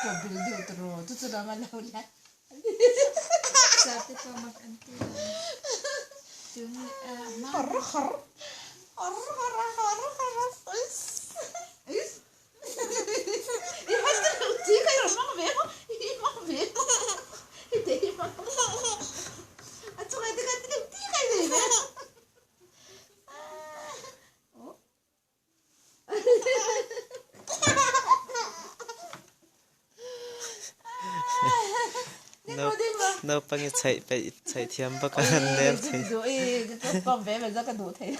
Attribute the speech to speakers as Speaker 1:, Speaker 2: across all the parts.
Speaker 1: bil di utro. Tu sudah malah ulah.
Speaker 2: Sate pa mag-anti. Yung
Speaker 1: Har har. Har har har har. Is. Di hasta uti kayo mga bebo. Mga bebo. Hindi mga. At so kaya uti kayo bebo.
Speaker 3: no pang chạy phải chạy thiam bác ăn nè thì
Speaker 1: con bé bây giờ cái đủ thế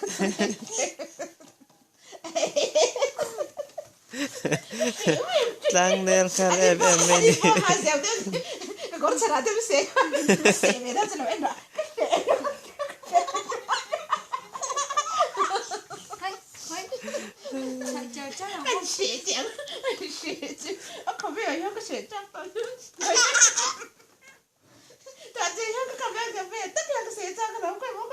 Speaker 3: lang nè khăn em này đi
Speaker 1: con sẽ làm thêm xe về đó cho nó em đó anh sẽ chẳng không biết là cái sẽ chắc tao tại vì nó cầm ra cà phê tất là cái xe cho cái đó quay mốt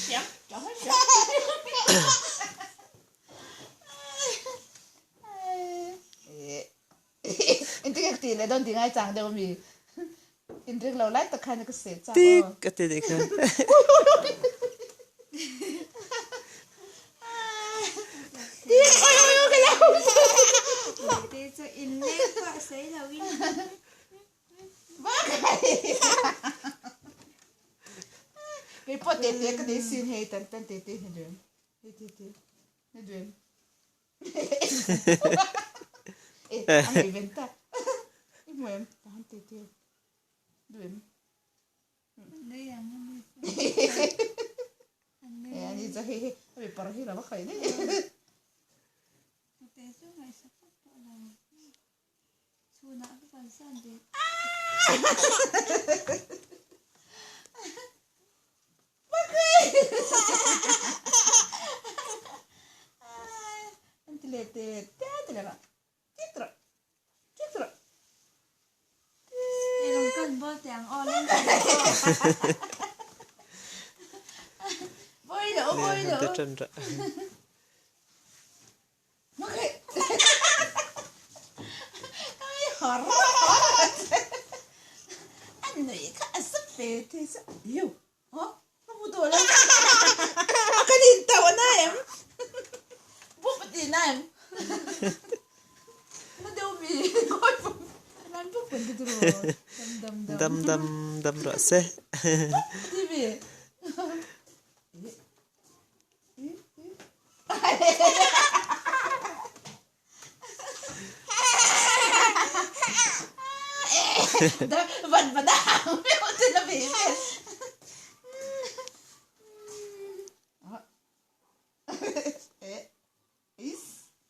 Speaker 1: xéo chó xéo anh tiếc tiền này đơn tiếng ai chẳng đâu vì anh tiếc lâu lát tất cả những cái xe cho
Speaker 3: tiếc cái tiền này không
Speaker 1: tiếc ôi cái nào
Speaker 2: Thế cho in lên quả sấy là win.
Speaker 1: cái pot tê tê cái đấy xin hay tận tê tê hết rồi hết rồi anh ấy venta im em tahan tê tê rồi
Speaker 2: Đây là ngon.
Speaker 1: anh ấy cho hay hay para hay là mắc phải đấy
Speaker 2: Thế cho ngày sắp là su nã cái phần sàn đấy.
Speaker 1: anh tê tê tê là chitra chitra
Speaker 2: Em không cần bơ tiếng o lên.
Speaker 1: vui nữa
Speaker 3: nè chân rồi
Speaker 1: mắc cái horror anh nói cái sắp về thì sao yêu hả nó mua đồ lắm cái gì tao anh em bút gì này nó đâu bị coi làm bút phần cái rồi
Speaker 3: đâm rõ xe
Speaker 1: đi về vẫn đảo không thì là bị is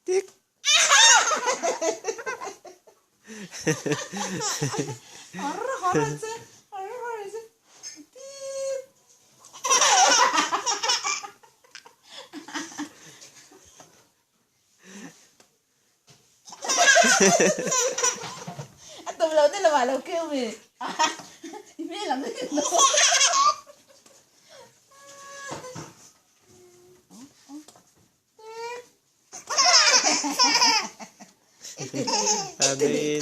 Speaker 3: tiếc
Speaker 1: horror chứ anh tụi lớn đây là bài lâu kêu gì biết là người
Speaker 3: Amin